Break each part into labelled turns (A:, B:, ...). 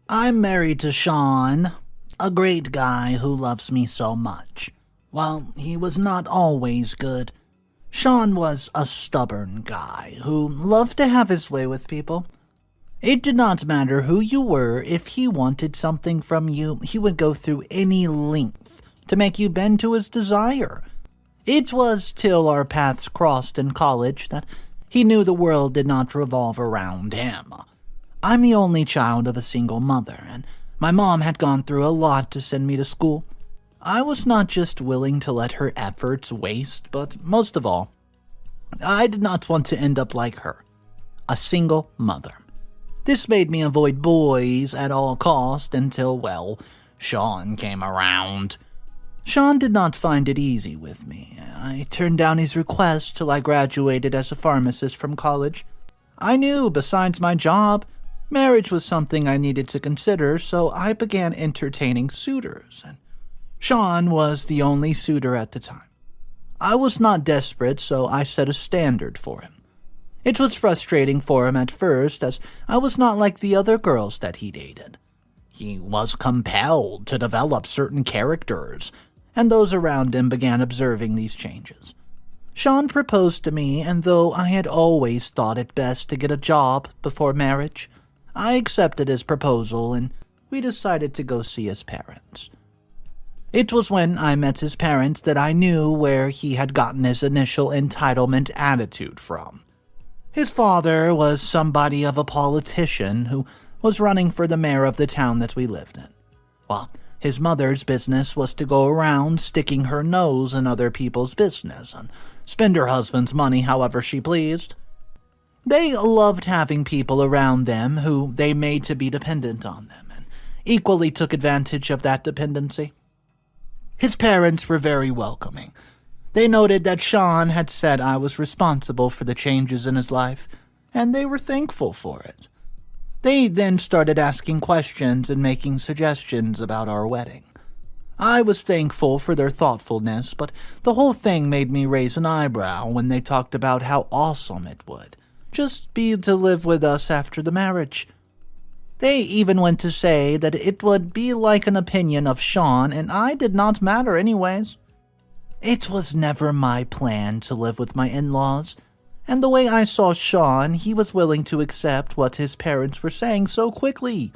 A: I'm married to Sean, a great guy who loves me so much. While he was not always good, Sean was a stubborn guy who loved to have his way with people. It did not matter who you were. If he wanted something from you, he would go through any length to make you bend to his desire. It was till our paths crossed in college that he knew the world did not revolve around him. I'm the only child of a single mother, and my mom had gone through a lot to send me to school. I was not just willing to let her efforts waste, but most of all, I did not want to end up like her, a single mother. This made me avoid boys at all cost until, well, Sean came around. Sean did not find it easy with me. I turned down his request till I graduated as a pharmacist from college. I knew, besides my job, marriage was something I needed to consider, so I began entertaining suitors, and Sean was the only suitor at the time. I was not desperate, so I set a standard for him. It was frustrating for him at first, as I was not like the other girls that he dated. He was compelled to develop certain characters, and those around him began observing these changes. Sean proposed to me, and though I had always thought it best to get a job before marriage, I accepted his proposal, and we decided to go see his parents. It was when I met his parents that I knew where he had gotten his initial entitlement attitude from. His father was somebody of a politician who was running for the mayor of the town that we lived in, while his mother's business was to go around sticking her nose in other people's business and spend her husband's money however she pleased. They loved having people around them who they made to be dependent on them, and equally took advantage of that dependency. His parents were very welcoming. They noted that Sean had said I was responsible for the changes in his life, and they were thankful for it. They then started asking questions and making suggestions about our wedding. I was thankful for their thoughtfulness, but the whole thing made me raise an eyebrow when they talked about how awesome it would just be to live with us after the marriage. They even went to say that it would be like an opinion of Sean, and I did not matter anyways. It was never my plan to live with my in-laws, and the way I saw Sean, he was willing to accept what his parents were saying so quickly.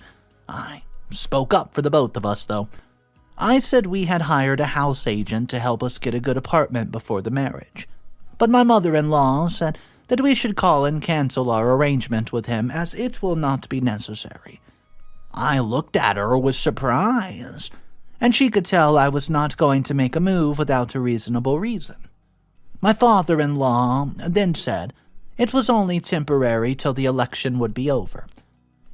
A: I spoke up for the both of us, though. I said we had hired a house agent to help us get a good apartment before the marriage, but my mother-in-law said that we should call and cancel our arrangement with him, as it will not be necessary. I looked at her with surprise, and she could tell I was not going to make a move without a reasonable reason. My father-in-law then said it was only temporary till the election would be over.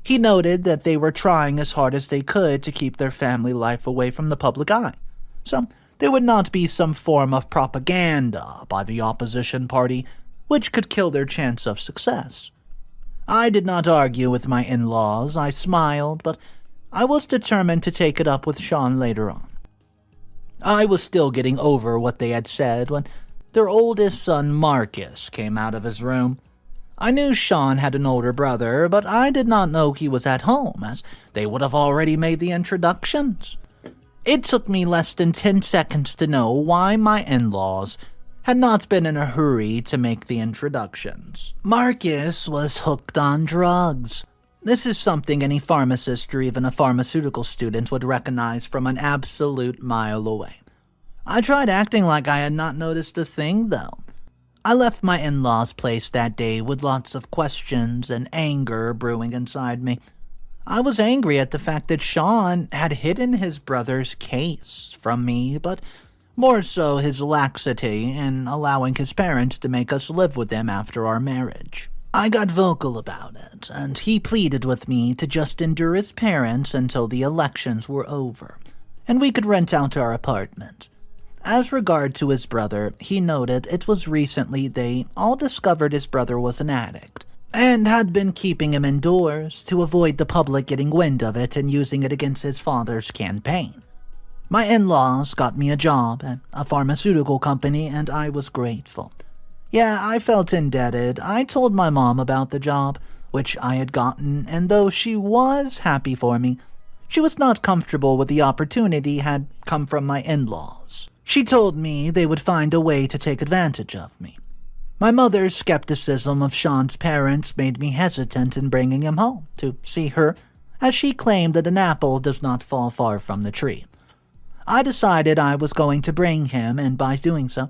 A: He noted that they were trying as hard as they could to keep their family life away from the public eye, so there would not be some form of propaganda by the opposition party which could kill their chance of success. I did not argue with my in-laws. I smiled, but I was determined to take it up with Sean later on. I was still getting over what they had said when their oldest son, Marcus, came out of his room. I knew Sean had an older brother, but I did not know he was at home, as they would have already made the introductions. It took me less than 10 seconds to know why my in-laws had not been in a hurry to make the introductions. Marcus was hooked on drugs. This is something any pharmacist or even a pharmaceutical student would recognize from an absolute mile away. I tried acting like I had not noticed a thing, though. I left my in-laws' place that day with lots of questions and anger brewing inside me. I was angry at the fact that Sean had hidden his brother's case from me, but more so his laxity in allowing his parents to make us live with them after our marriage. I got vocal about it, and he pleaded with me to just endure his parents until the elections were over, and we could rent out our apartment. As regard to his brother, he noted it was recently they all discovered his brother was an addict, and had been keeping him indoors to avoid the public getting wind of it and using it against his father's campaign. My in-laws got me a job at a pharmaceutical company, and I was grateful. Yeah, I felt indebted. I told my mom about the job, which I had gotten, and though she was happy for me, she was not comfortable with the opportunity had come from my in-laws. She told me they would find a way to take advantage of me. My mother's skepticism of Sean's parents made me hesitant in bringing him home to see her, as she claimed that an apple does not fall far from the tree. I decided I was going to bring him, and by doing so,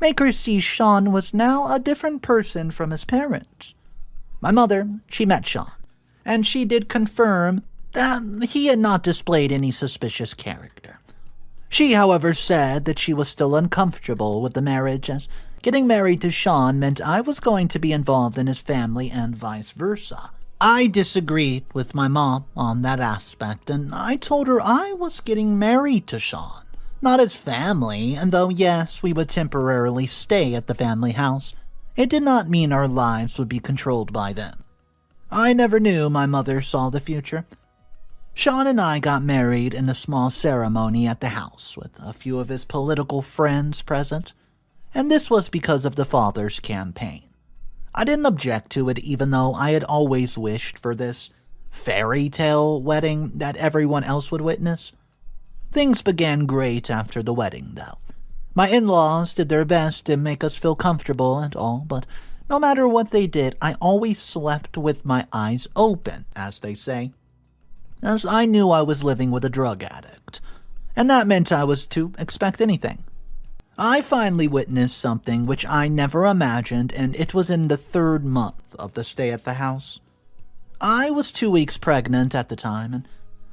A: make her see Sean was now a different person from his parents. My mother, she met Sean, and she did confirm that he had not displayed any suspicious character. She, however, said that she was still uncomfortable with the marriage, as getting married to Sean meant I was going to be involved in his family and vice versa. I disagreed with my mom on that aspect, and I told her I was getting married to Sean, not his family, and though yes, we would temporarily stay at the family house, it did not mean our lives would be controlled by them. I never knew my mother saw the future. Sean and I got married in a small ceremony at the house, with a few of his political friends present, and this was because of the father's campaign. I didn't object to it, even though I had always wished for this fairy tale wedding that everyone else would witness. Things began great after the wedding, though. My in-laws did their best to make us feel comfortable and all, but no matter what they did, I always slept with my eyes open, as they say, as I knew I was living with a drug addict, and that meant I was to expect anything. I finally witnessed something which I never imagined, and it was in the 3rd month of the stay at the house. I was 2 weeks pregnant at the time, and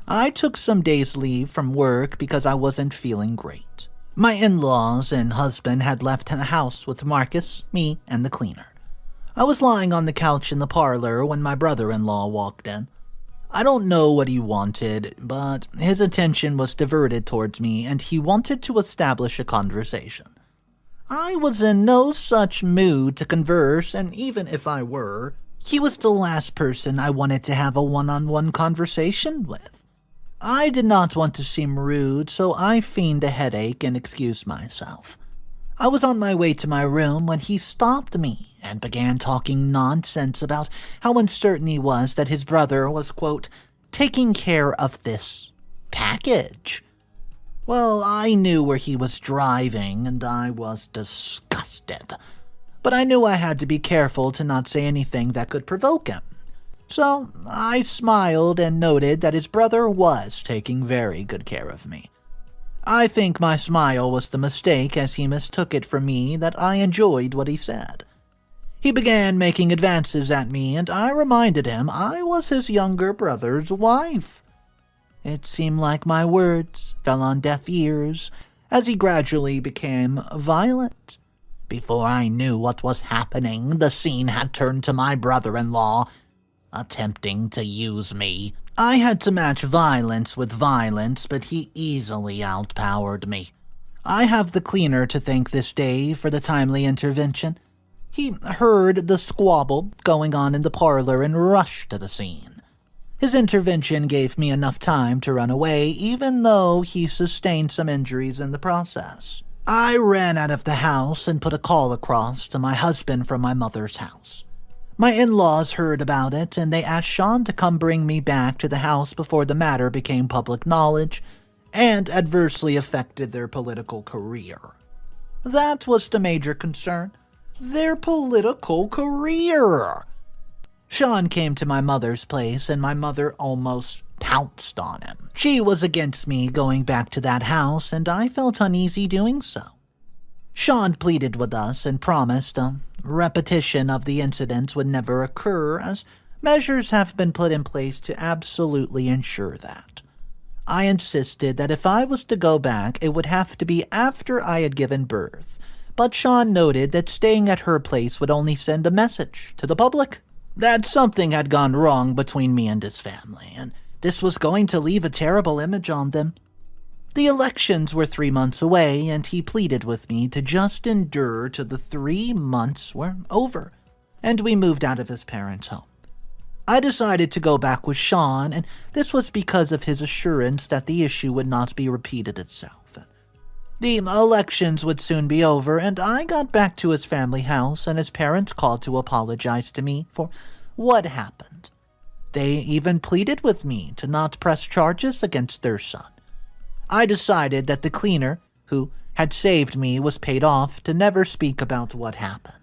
A: I took some days leave from work because I wasn't feeling great. My in-laws and husband had left the house with Marcus, me, and the cleaner. I was lying on the couch in the parlor when my brother-in-law walked in. I don't know what he wanted, but his attention was diverted towards me, and he wanted to establish a conversation. I was in no such mood to converse, and even if I were, he was the last person I wanted to have a one-on-one conversation with. I did not want to seem rude, so I feigned a headache and excused myself. I was on my way to my room when he stopped me and began talking nonsense about how uncertain he was that his brother was, quote, taking care of this package. Well, I knew where he was driving, and I was disgusted. But I knew I had to be careful to not say anything that could provoke him. So I smiled and noted that his brother was taking very good care of me. I think my smile was the mistake, as he mistook it for me that I enjoyed what he said. He began making advances at me, and I reminded him I was his younger brother's wife. It seemed like my words fell on deaf ears, as he gradually became violent. Before I knew what was happening, the scene had turned to my brother-in-law attempting to use me. I had to match violence with violence, but he easily outpowered me. I have the cleaner to thank this day for the timely intervention. He heard the squabble going on in the parlor and rushed to the scene. His intervention gave me enough time to run away, even though he sustained some injuries in the process. I ran out of the house and put a call across to my husband from my mother's house. My in-laws heard about it, and they asked Sean to come bring me back to the house before the matter became public knowledge and adversely affected their political career. That was the major concern. Their political career. Sean came to my mother's place, and my mother almost pounced on him. She was against me going back to that house, and I felt uneasy doing so. Sean pleaded with us and promised a repetition of the incidents would never occur, as measures have been put in place to absolutely ensure that. I insisted that if I was to go back, it would have to be after I had given birth, but Sean noted that staying at her place would only send a message to the public that something had gone wrong between me and his family, and this was going to leave a terrible image on them. The elections were 3 months away, and he pleaded with me to just endure till the 3 months were over, and we moved out of his parents' home. I decided to go back with Sean, and this was because of his assurance that the issue would not be repeated itself. The elections would soon be over, and I got back to his family house, and his parents called to apologize to me for what happened. They even pleaded with me to not press charges against their son. I decided that the cleaner, who had saved me, was paid off to never speak about what happened.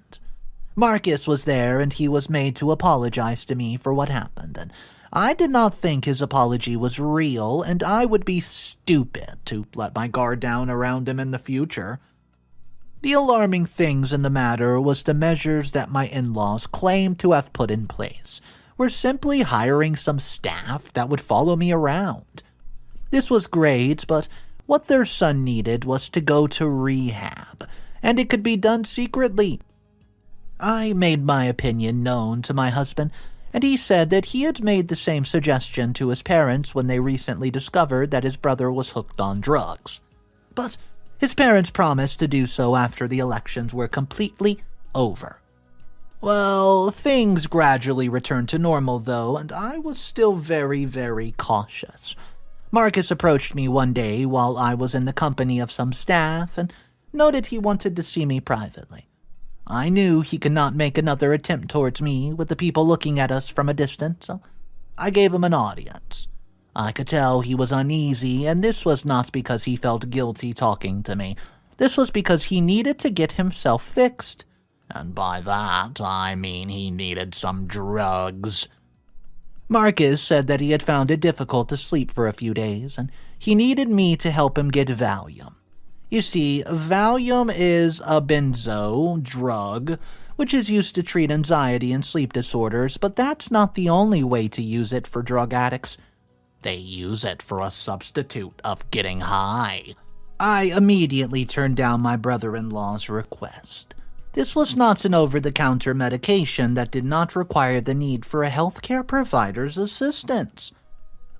A: Marcus was there, and he was made to apologize to me for what happened, and I did not think his apology was real, and I would be stupid to let my guard down around him in the future. The alarming things in the matter was the measures that my in-laws claimed to have put in place were simply hiring some staff that would follow me around. This was great, but what their son needed was to go to rehab, and it could be done secretly. I made my opinion known to my husband, and he said that he had made the same suggestion to his parents when they recently discovered that his brother was hooked on drugs. But his parents promised to do so after the elections were completely over. Well, things gradually returned to normal, though, and I was still very, very cautious. Marcus approached me one day while I was in the company of some staff and noted he wanted to see me privately. I knew he could not make another attempt towards me with the people looking at us from a distance, so I gave him an audience. I could tell he was uneasy, and this was not because he felt guilty talking to me. This was because he needed to get himself fixed. And by that, I mean he needed some drugs. Marcus said that he had found it difficult to sleep for a few days, and he needed me to help him get Valium. You see, Valium is a benzo drug, which is used to treat anxiety and sleep disorders, but that's not the only way to use it for drug addicts. They use it for a substitute of getting high. I immediately turned down my brother-in-law's request. This was not an over-the-counter medication that did not require the need for a healthcare provider's assistance.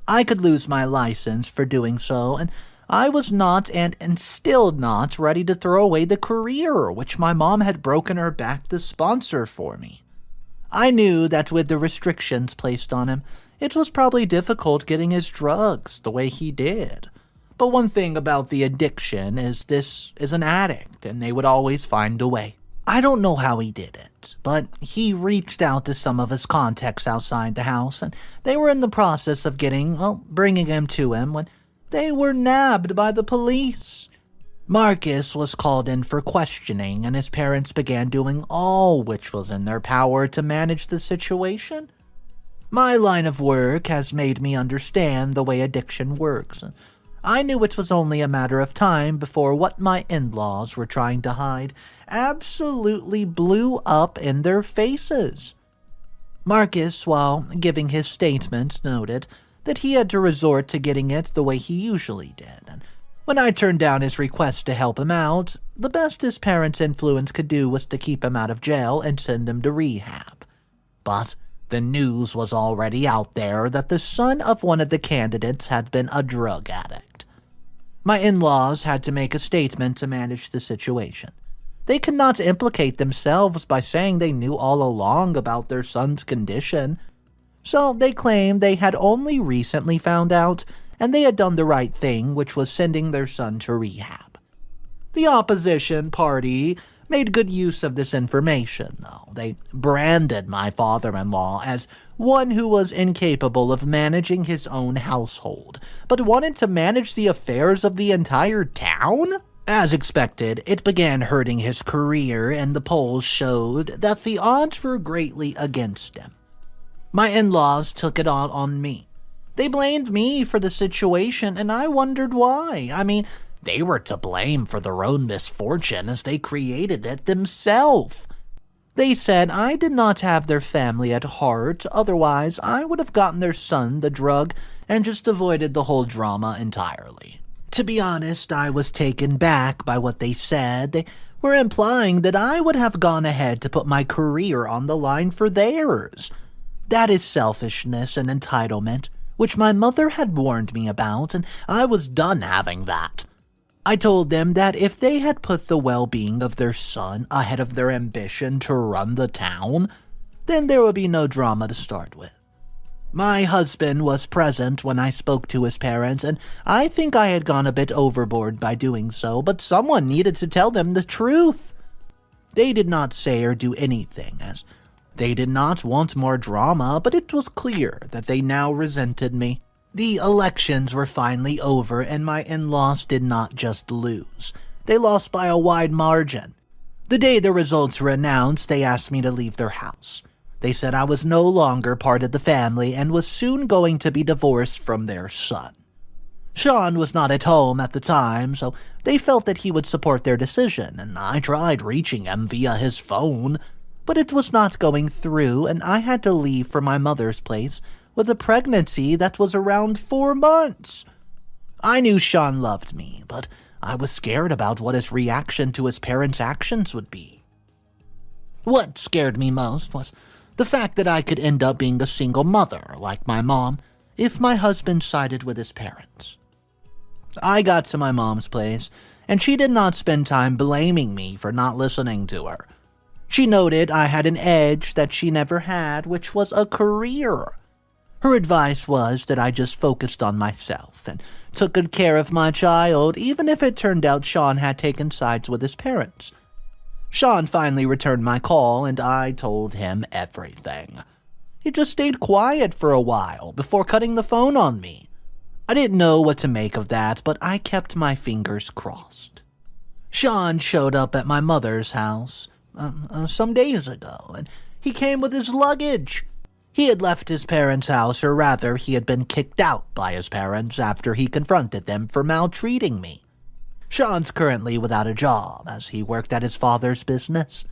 A: I could lose my license for doing so, and I was not and still not ready to throw away the career which my mom had broken her back to sponsor for me. I knew that with the restrictions placed on him, it was probably difficult getting his drugs the way he did. But one thing about the addiction is this is an addict, and they would always find a way. I don't know how he did it, but he reached out to some of his contacts outside the house, and they were in the process of bringing him to him when they were nabbed by the police. Marcus was called in for questioning, and his parents began doing all which was in their power to manage the situation. My line of work has made me understand the way addiction works. I knew it was only a matter of time before what my in-laws were trying to hide absolutely blew up in their faces. Marcus, while giving his statement, noted that he had to resort to getting it the way he usually did, and when I turned down his request to help him out, the best his parents' influence could do was to keep him out of jail and send him to rehab. But the news was already out there that the son of one of the candidates had been a drug addict. My in-laws had to make a statement to manage the situation. They could not implicate themselves by saying they knew all along about their son's condition. So they claimed they had only recently found out, and they had done the right thing, which was sending their son to rehab. The opposition party made good use of this information, though. They branded my father-in-law as one who was incapable of managing his own household, but wanted to manage the affairs of the entire town? As expected, it began hurting his career, and the polls showed that the odds were greatly against him. My in-laws took it all on me. They blamed me for the situation, and I wondered why. I mean, they were to blame for their own misfortune as they created it themselves. They said I did not have their family at heart, otherwise I would have gotten their son the drug and just avoided the whole drama entirely. To be honest, I was taken back by what they said. They were implying that I would have gone ahead to put my career on the line for theirs. That is selfishness and entitlement, which my mother had warned me about, and I was done having that. I told them that if they had put the well-being of their son ahead of their ambition to run the town, then there would be no drama to start with. My husband was present when I spoke to his parents, and I think I had gone a bit overboard by doing so, but someone needed to tell them the truth. They did not say or do anything, as They did not want more drama, but it was clear that they now resented me. The elections were finally over, and my in-laws did not just lose. They lost by a wide margin. The day the results were announced, they asked me to leave their house. They said I was no longer part of the family and was soon going to be divorced from their son. Sean was not at home at the time, so they felt that he would support their decision, and I tried reaching him via his phone, but it was not going through, and I had to leave for my mother's place with a pregnancy that was around 4 months. I knew Sean loved me, but I was scared about what his reaction to his parents' actions would be. What scared me most was the fact that I could end up being a single mother, like my mom, if my husband sided with his parents. I got to my mom's place, and she did not spend time blaming me for not listening to her. She noted I had an edge that she never had, which was a career. Her advice was that I just focused on myself and took good care of my child, even if it turned out Sean had taken sides with his parents. Sean finally returned my call, and I told him everything. He just stayed quiet for a while before cutting the phone on me. I didn't know what to make of that, but I kept my fingers crossed. Sean showed up at my mother's house some days ago, and he came with his luggage. He had left his parents' house, or rather, he had been kicked out by his parents after he confronted them for maltreating me. Sean's currently without a job, as he worked at his father's business.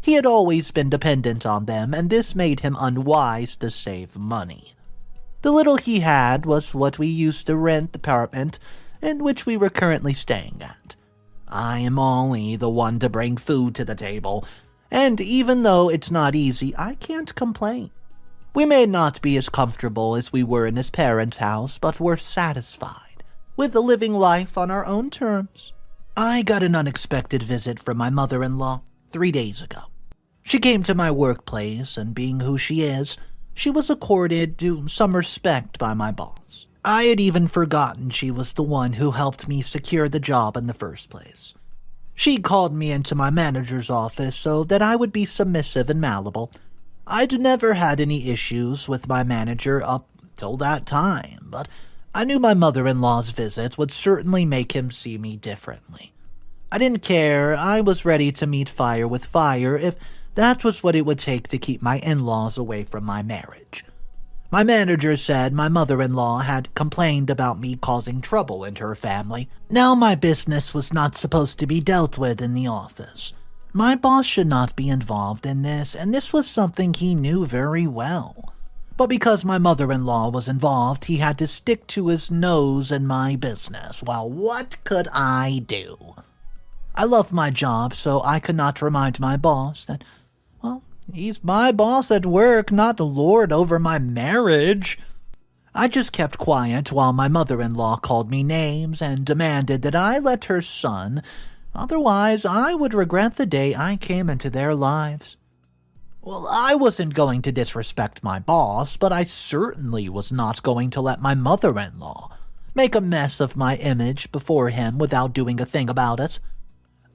A: He had always been dependent on them, and this made him unwise to save money. The little he had was what we used to rent the apartment in which we were currently staying at. I am only the one to bring food to the table, and even though it's not easy, I can't complain. We may not be as comfortable as we were in his parents' house, but we're satisfied with living life on our own terms. I got an unexpected visit from my mother-in-law 3 days ago. She came to my workplace, and being who she is, she was accorded some respect by my boss. I had even forgotten she was the one who helped me secure the job in the first place. She called me into my manager's office so that I would be submissive and malleable. I'd never had any issues with my manager up till that time, but I knew my mother-in-law's visit would certainly make him see me differently. I didn't care. I was ready to meet fire with fire if that was what it would take to keep my in-laws away from my marriage. My manager said my mother-in-law had complained about me causing trouble in her family. Now my business was not supposed to be dealt with in the office. My boss should not be involved in this, and this was something he knew very well. But because my mother-in-law was involved, he had to stick to his nose in my business. Well, what could I do? I love my job, so I could not remind my boss that, well, he's my boss at work, not the lord over my marriage. I just kept quiet while my mother-in-law called me names and demanded that I let her son. Otherwise, I would regret the day I came into their lives. Well, I wasn't going to disrespect my boss, but I certainly was not going to let my mother-in-law make a mess of my image before him without doing a thing about it.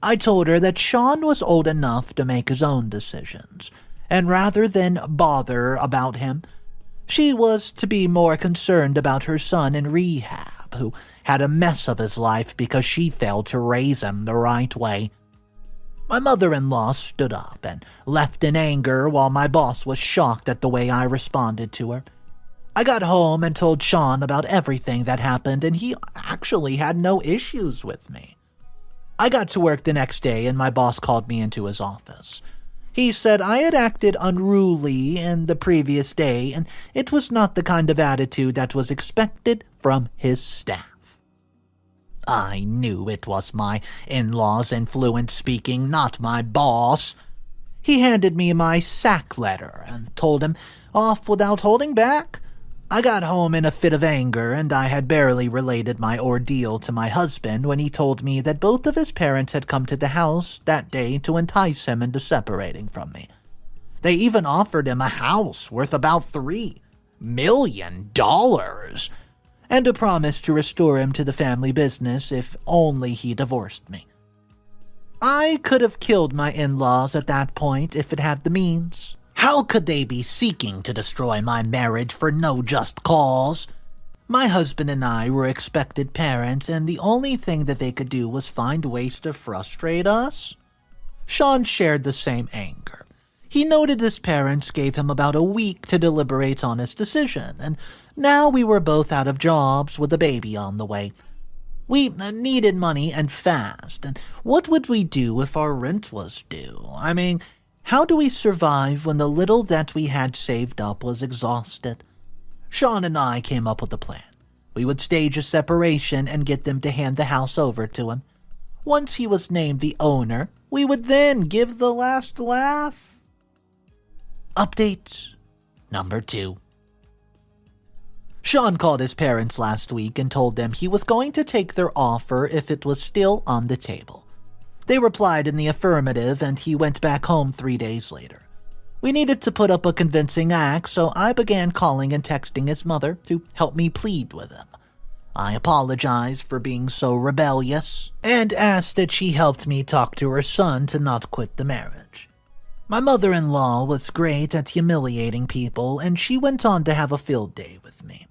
A: I told her that Sean was old enough to make his own decisions, and rather than bother about him, she was to be more concerned about her son in rehab, who had a mess of his life because she failed to raise him the right way. My mother-in-law stood up and left in anger while my boss was shocked at the way I responded to her. I got home and told Sean about everything that happened, and he actually had no issues with me. I got to work the next day, and my boss called me into his office. He said I had acted unruly in the previous day, and it was not the kind of attitude that was expected from his staff. I knew it was my in-law's influence speaking, not my boss. He handed me my sack letter and told him off without holding back. I got home in a fit of anger, and I had barely related my ordeal to my husband when he told me that both of his parents had come to the house that day to entice him into separating from me. They even offered him a house worth about $3 million and a promise to restore him to the family business if only he divorced me. I could have killed my in-laws at that point if it had the means. How could they be seeking to destroy my marriage for no just cause? My husband and I were expected parents, and the only thing that they could do was find ways to frustrate us. Sean shared the same anger. He noted his parents gave him about a week to deliberate on his decision, and now we were both out of jobs with a baby on the way. We needed money and fast, and what would we do if our rent was due? I mean, how do we survive when the little that we had saved up was exhausted? Sean and I came up with a plan. We would stage a separation and get them to hand the house over to him. Once he was named the owner, we would then give the last laugh. Update number 2. Sean called his parents last week and told them he was going to take their offer if it was still on the table. They replied in the affirmative, and he went back home 3 days later. We needed to put up a convincing act, so I began calling and texting his mother to help me plead with him. I apologized for being so rebellious and asked that she helped me talk to her son to not quit the marriage. My mother-in-law was great at humiliating people, and she went on to have a field day with me.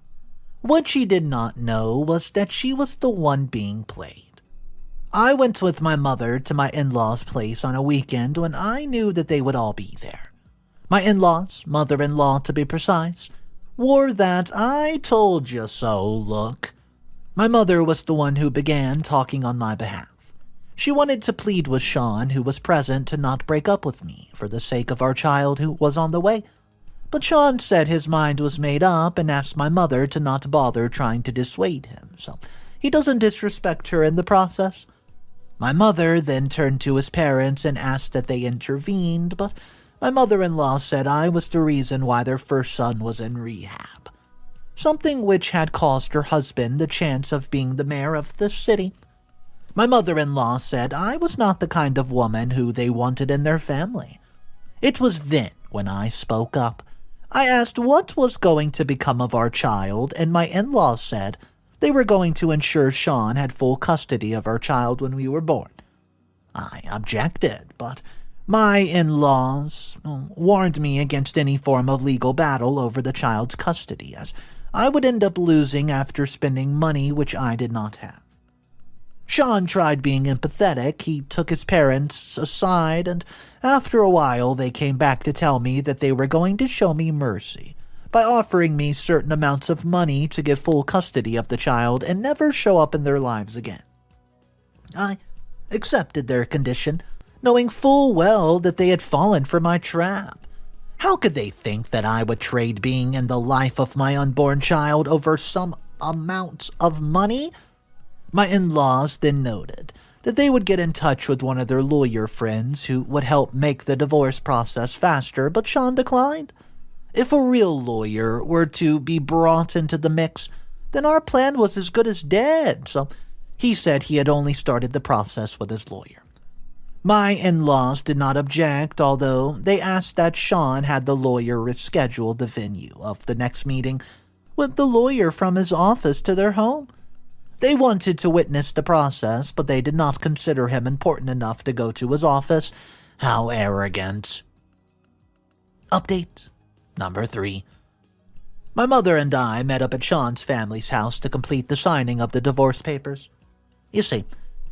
A: What she did not know was that she was the one being played. I went with my mother to my in-laws' place on a weekend when I knew that they would all be there. My in-laws, mother-in-law to be precise, wore that "I told you so" look. My mother was the one who began talking on my behalf. She wanted to plead with Sean, who was present, to not break up with me for the sake of our child who was on the way. But Sean said his mind was made up and asked my mother to not bother trying to dissuade him, so he doesn't disrespect her in the process. My mother then turned to his parents and asked that they intervened, but my mother-in-law said I was the reason why their first son was in rehab, something which had caused her husband the chance of being the mayor of the city. My mother-in-law said I was not the kind of woman who they wanted in their family. It was then when I spoke up. I asked what was going to become of our child, and my in-laws said they were going to ensure Sean had full custody of our child when we were born. I objected, but my in-laws warned me against any form of legal battle over the child's custody, as I would end up losing after spending money which I did not have. Sean tried being empathetic. He took his parents aside, and after a while they came back to tell me that they were going to show me mercy by offering me certain amounts of money to give full custody of the child and never show up in their lives again. I accepted their condition, knowing full well that they had fallen for my trap. How could they think that I would trade being in the life of my unborn child over some amount of money? My in-laws then noted that they would get in touch with one of their lawyer friends who would help make the divorce process faster, but Sean declined. If a real lawyer were to be brought into the mix, then our plan was as good as dead, so he said he had only started the process with his lawyer. My in-laws did not object, although they asked that Sean had the lawyer reschedule the venue of the next meeting with the lawyer from his office to their home. They wanted to witness the process, but they did not consider him important enough to go to his office. How arrogant. Update number 3. My mother and I met up at Sean's family's house to complete the signing of the divorce papers. You see,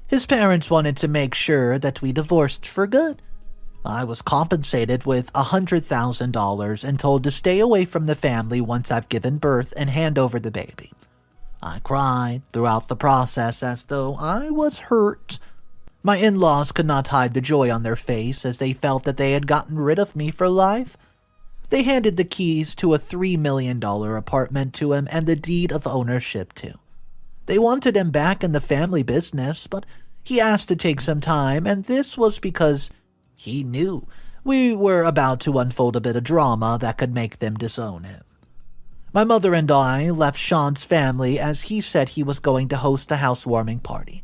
A: his parents wanted to make sure that we divorced for good. I was compensated with $100,000 and told to stay away from the family once I've given birth and hand over the baby. I cried throughout the process as though I was hurt. My in-laws could not hide the joy on their face as they felt that they had gotten rid of me for life. They handed the keys to a $3 million apartment to him and the deed of ownership too. They wanted him back in the family business, but he asked to take some time, and this was because he knew we were about to unfold a bit of drama that could make them disown him. My mother and I left Sean's family as he said he was going to host a housewarming party.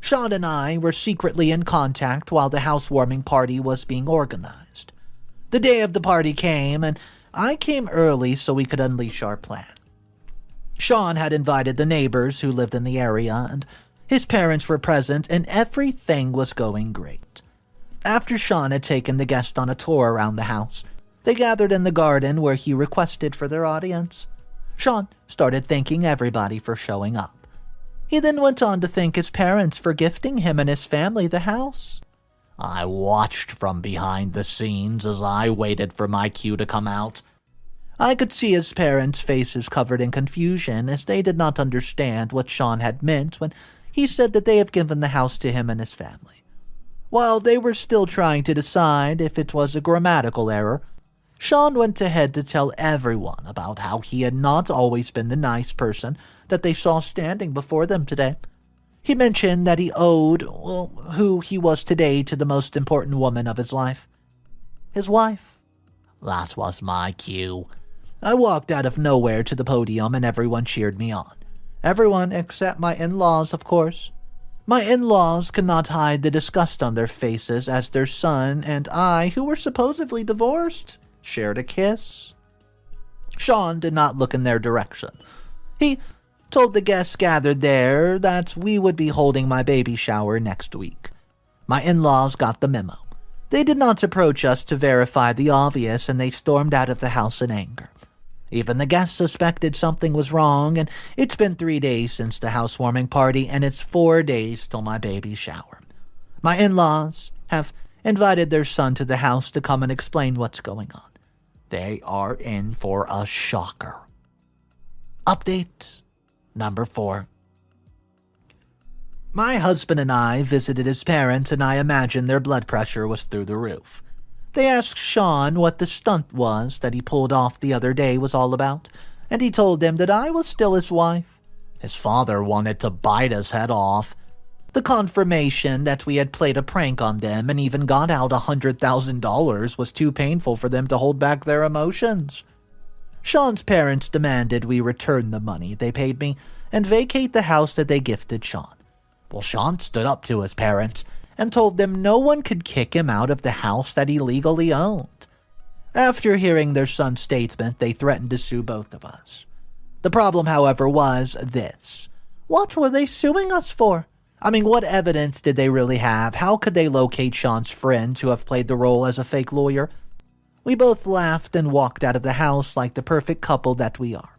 A: Sean and I were secretly in contact while the housewarming party was being organized. The day of the party came, and I came early so we could unleash our plan. Sean had invited the neighbors who lived in the area, and his parents were present, and everything was going great. After Sean had taken the guests on a tour around the house, They gathered in the garden where he requested for their audience. Sean started thanking everybody for showing up. He then went on to thank his parents for gifting him and his family the house. I watched from behind the scenes as I waited for my cue to come out. I could see his parents' faces covered in confusion as they did not understand what Sean had meant when he said that they have given the house to him and his family. While they were still trying to decide if it was a grammatical error, Sean went ahead to tell everyone about how he had not always been the nice person that they saw standing before them today. He mentioned that he owed, who he was today to the most important woman of his life. His wife. That was my cue. I walked out of nowhere to the podium and everyone cheered me on. Everyone except my in-laws, of course. My in-laws could not hide the disgust on their faces as their son and I, who were supposedly divorced, shared a kiss. Sean did not look in their direction. He told the guests gathered there that we would be holding my baby shower next week. My in-laws got the memo. They did not approach us to verify the obvious, and they stormed out of the house in anger. Even the guests suspected something was wrong, and it's been 3 days since the housewarming party, and it's 4 days till my baby shower. My in-laws have invited their son to the house to come and explain what's going on. They are in for a shocker. Update number 4. My husband and I visited his parents, and I imagine their blood pressure was through the roof. They asked Sean what the stunt was that he pulled off the other day was all about, and he told them that I was still his wife. His father wanted to bite his head off. The confirmation that we had played a prank on them and even got out $100,000 was too painful for them to hold back their emotions. Sean's parents demanded we return the money they paid me and vacate the house that they gifted Sean. Well, Sean stood up to his parents and told them no one could kick him out of the house that he legally owned. After hearing their son's statement, they threatened to sue both of us. The problem, however, was this. What were they suing us for? I mean, what evidence did they really have? How could they locate Sean's friends who have played the role as a fake lawyer? We both laughed and walked out of the house like the perfect couple that we are.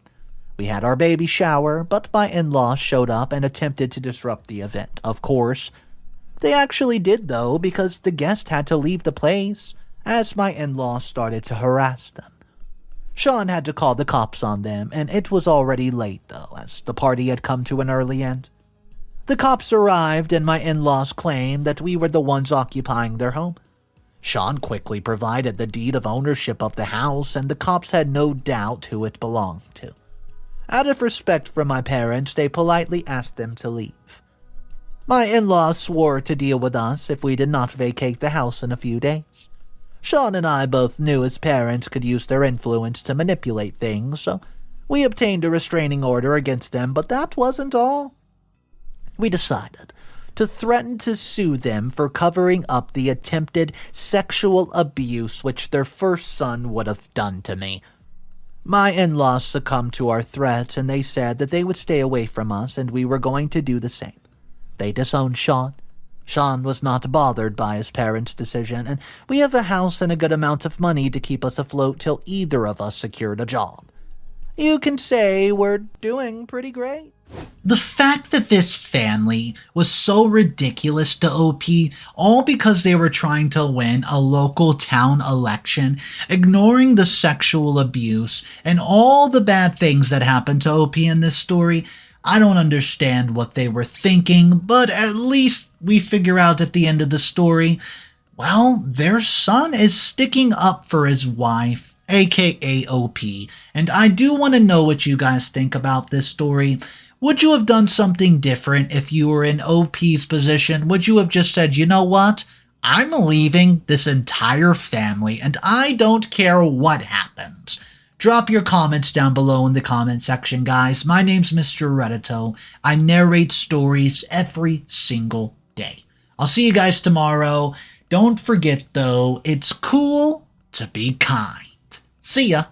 A: We had our baby shower, but my in-laws showed up and attempted to disrupt the event, of course. They actually did, though, because the guest had to leave the place, as my in-laws started to harass them. Sean had to call the cops on them, and it was already late, though, as the party had come to an early end. The cops arrived, and my in-laws claimed that we were the ones occupying their home. Sean quickly provided the deed of ownership of the house, and the cops had no doubt who it belonged to. Out of respect for my parents, they politely asked them to leave. My in-laws swore to deal with us if we did not vacate the house in a few days. Sean and I both knew his parents could use their influence to manipulate things, so we obtained a restraining order against them, but that wasn't all. We decided to threaten to sue them for covering up the attempted sexual abuse which their first son would have done to me. My in-laws succumbed to our threats, and they said that they would stay away from us and we were going to do the same. They disowned Sean. Sean was not bothered by his parents' decision, and we have a house and a good amount of money to keep us afloat till either of us secured a job. You can say we're doing pretty great.
B: The fact that this family was so ridiculous to OP, all because they were trying to win a local town election, ignoring the sexual abuse and all the bad things that happened to OP in this story, I don't understand what they were thinking, but at least we figure out at the end of the story, well, their son is sticking up for his wife, aka OP, and I do want to know what you guys think about this story. Would you have done something different if you were in OP's position? Would you have just said, you know what? I'm leaving this entire family and I don't care what happens. Drop your comments down below in the comment section, guys. My name's Mr. Reddito. I narrate stories every single day. I'll see you guys tomorrow. Don't forget, though, it's cool to be kind. See ya.